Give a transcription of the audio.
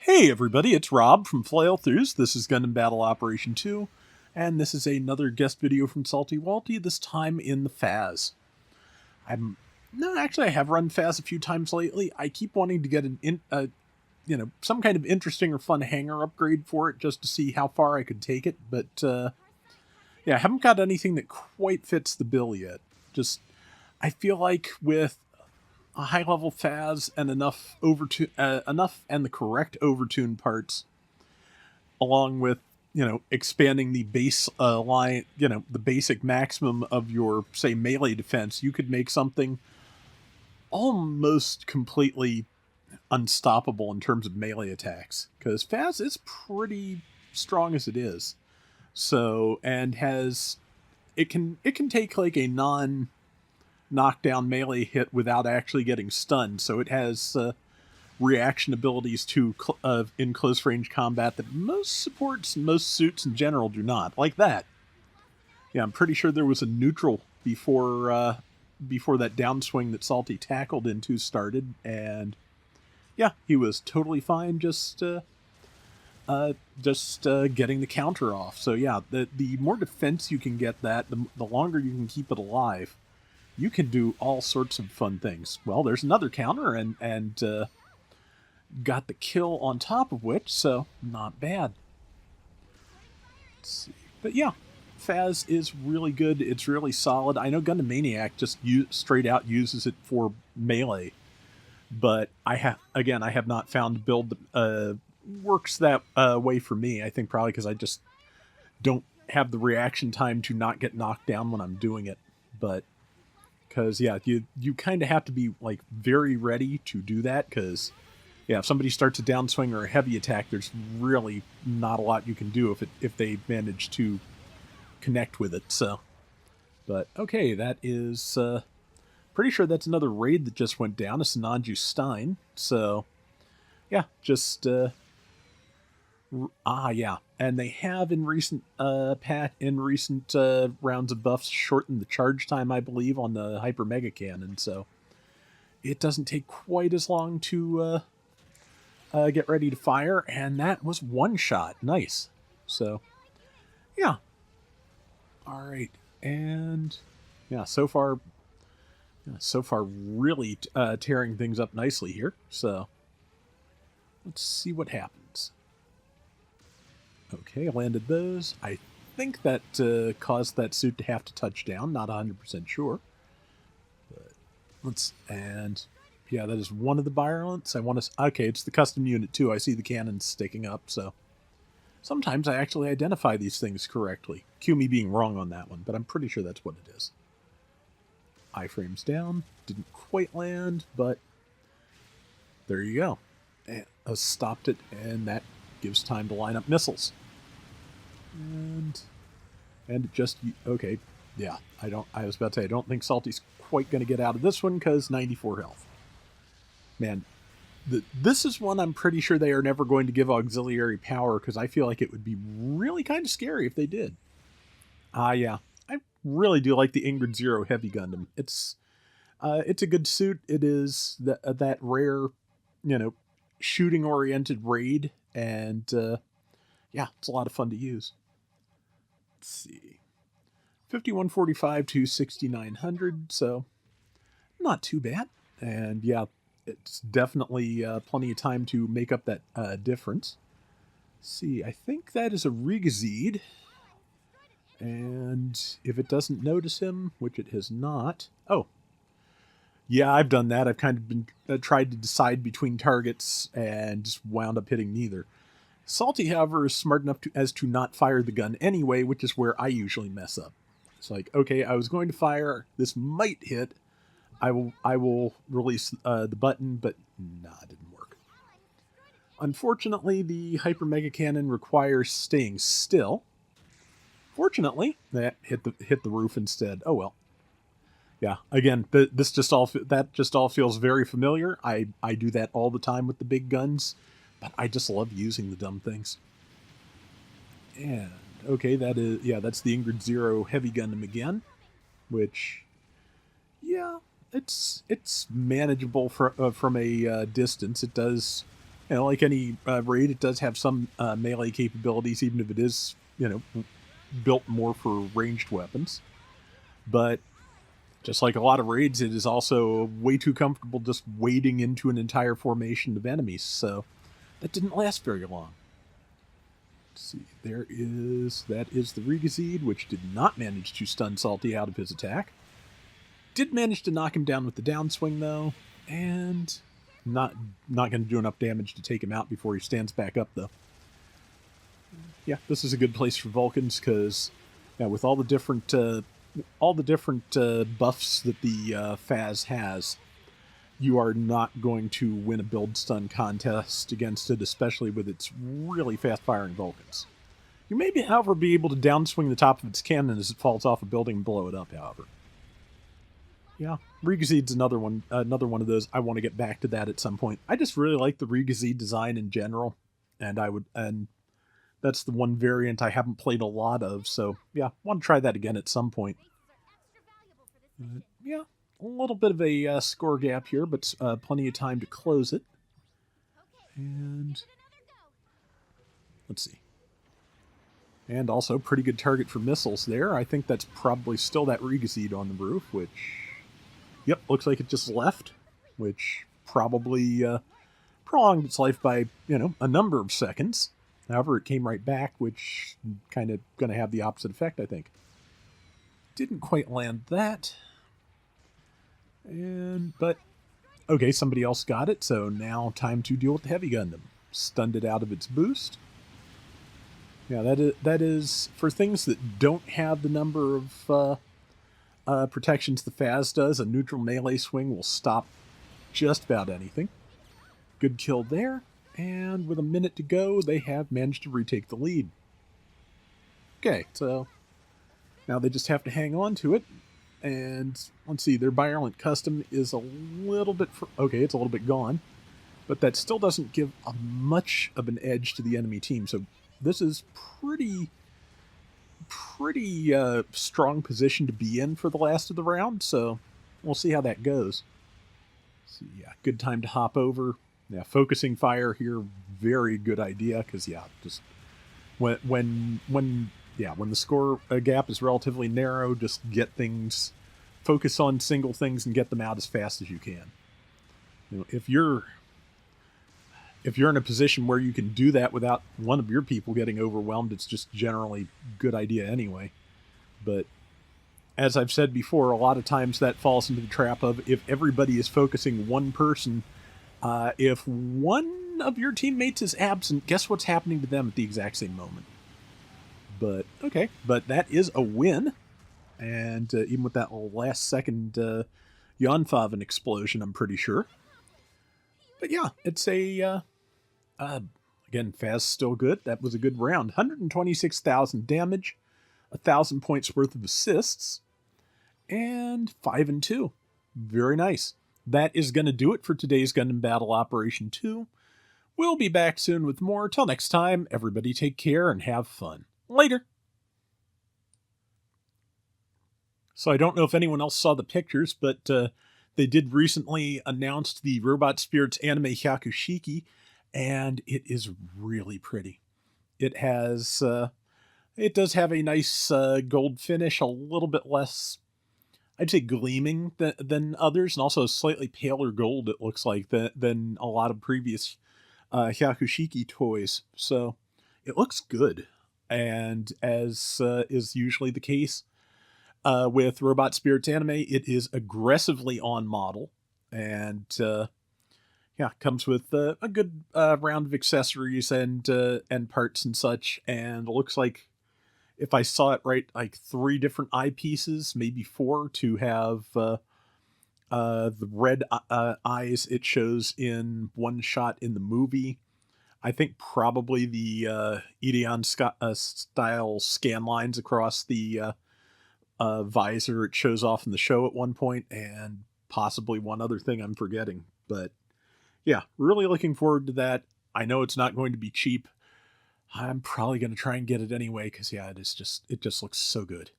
Hey everybody, it's Rob from Flailthroughs. This is Gundam Battle Operation 2, and this is another guest video from Salty Walty, this time in the FAZZ. I have run FAZZ a few times lately. I keep wanting to get some kind of interesting or fun hangar upgrade for it just to see how far I could take it, but I haven't got anything that quite fits the bill yet. I feel like with a high-level FAZZ and enough and the correct overtune parts, along with expanding the base line, the basic maximum of your say melee defense, you could make something almost completely unstoppable in terms of melee attacks. Because FAZZ is pretty strong as it is, so and has it can take like a non knockdown melee hit without actually getting stunned. So it has reaction abilities in close range combat that most supports and most suits in general do not. Like that. Yeah, I'm pretty sure there was a neutral before that downswing that Salty tackled into started, and yeah, he was totally fine. Just getting the counter off. So yeah, the more defense you can get, the longer you can keep it alive. You can do all sorts of fun things. Well, there's another counter, and got the kill on top of which, so not bad. Let's see. But yeah, FAZZ is really good. It's really solid. I know Gundam Maniac just straight out uses it for melee, but I have not found a build that works that way for me. I think probably because I just don't have the reaction time to not get knocked down when I'm doing it. But because yeah, you kind of have to be like very ready to do that, because yeah, if somebody starts a downswing or a heavy attack, there's really not a lot you can do if they manage to connect with it. So, but okay, that is pretty sure that's another raid that just went down. A Sinanju Stein. So yeah, just yeah, and they have in recent rounds of buffs shortened the charge time, I believe, on the Hyper Mega Cannon. So it doesn't take quite as long to get ready to fire, and that was one shot. Nice. So yeah, all right, and yeah, so far really tearing things up nicely here. So let's see what happens. Okay, I landed those. I think that caused that suit to have to touch down. Not 100% sure. But and yeah, that is one of the virulence. Okay, it's the custom unit too. I see the cannons sticking up, so sometimes I actually identify these things correctly. Cue me being wrong on that one, but I'm pretty sure that's what it is. Iframes down. Didn't quite land, but there you go. And I stopped it, and that gives time to line up missiles. And it just okay. Yeah, I was about to say I don't think Salty's quite going to get out of this one because 94 health. Man, this is one I'm pretty sure they are never going to give auxiliary power, because I feel like it would be really kind of scary if they did. Yeah, I really do like the Ingrid Zero Heavy Gundam. It's a good suit. It is that rare, shooting oriented raid, and yeah, it's a lot of fun to use. Let's see, 5145 to 6900, so not too bad. And yeah, it's definitely plenty of time to make up that difference. Let's see, I think that is a Rigazid, and if it doesn't notice him, which it has not. Oh, yeah, I've done that. I've kind of been tried to decide between targets and just wound up hitting neither. Salty, however, is smart enough as to not fire the gun anyway, which is where I usually mess up. It's like, okay, I was going to fire. This might hit. I will release the button, but nah, it didn't work. Unfortunately, the Hyper Mega Cannon requires staying still. Fortunately, that hit the roof instead. Oh well. Yeah, again, that just all feels very familiar. I do that all the time with the big guns, but I just love using the dumb things. And okay, that's the Ingrid Zero Heavy Gundam again, which yeah, it's manageable from a distance. It does Like any raid, it does have some melee capabilities, even if it is, built more for ranged weapons. But just like a lot of raids, it is also way too comfortable just wading into an entire formation of enemies. So that didn't last very long. Let's see, that is the Regazid, which did not manage to stun Salty out of his attack. Did manage to knock him down with the downswing, though, and not going to do enough damage to take him out before he stands back up, though. Yeah, this is a good place for Vulcans, because with all the different buffs that the FAZZ has, you are not going to win a build stun contest against it, especially with its really fast-firing Vulcans. You may, however, be able to downswing the top of its cannon as it falls off a building and blow it up, however. Yeah, Regazid's another one of those. I want to get back to that at some point. I just really like the Regazid design in general, and that's the one variant I haven't played a lot of, so yeah, want to try that again at some point. Yeah, a little bit of a score gap here, but plenty of time to close it. And let's see. And also pretty good target for missiles there. I think that's probably still that Regazid on the roof, which, yep, looks like it just left, which probably prolonged its life by, a number of seconds. However, it came right back, which kind of going to have the opposite effect, I think. Didn't quite land that. But, okay, somebody else got it, so now time to deal with the Heavy Gundam. Stunned it out of its boost. Yeah, that is for things that don't have the number of protections the FAZZ does, a neutral melee swing will stop just about anything. Good kill there, and with a minute to go, they have managed to retake the lead. Okay, so now they just have to hang on to it. And let's see, their Violent Custom is a little bit... okay, it's a little bit gone. But that still doesn't give much of an edge to the enemy team. So this is pretty strong position to be in for the last of the round. So we'll see how that goes. So yeah, good time to hop over. Yeah, focusing fire here, very good idea. Because yeah, just when the score gap is relatively narrow, just focus on single things and get them out as fast as you can. If you're in a position where you can do that without one of your people getting overwhelmed, it's just generally a good idea anyway. But as I've said before, a lot of times that falls into the trap of if everybody is focusing one person, if one of your teammates is absent, guess what's happening to them at the exact same moment? But, okay. But that is a win. And even with that last second Yonfaven explosion, I'm pretty sure. But yeah, it's again, FAZZ still good. That was a good round. 126,000 damage, 1,000 points worth of assists, and 5-2. Very nice. That is going to do it for today's Gundam Battle Operation 2. We'll be back soon with more. Till next time, everybody take care and have fun. Later. So I don't know if anyone else saw the pictures, but they did recently announce the Robot Spirits anime Hyakushiki, and it is really pretty. It does have a nice gold finish, a little bit less, I'd say, gleaming than others, and also a slightly paler gold, it looks like, than a lot of previous Hyakushiki toys. So it looks good. And as is usually the case with Robot Spirits anime, it is aggressively on model, and comes with a good round of accessories and parts and such. And it looks like, if I saw it right, like 3 different eyepieces, maybe 4, to have the red eyes it shows in one shot in the movie. I think probably the Ideon style scan lines across the visor it shows off in the show at one point, and possibly one other thing I'm forgetting. But yeah, really looking forward to that. I know it's not going to be cheap. I'm probably going to try and get it anyway, because yeah, it just looks so good.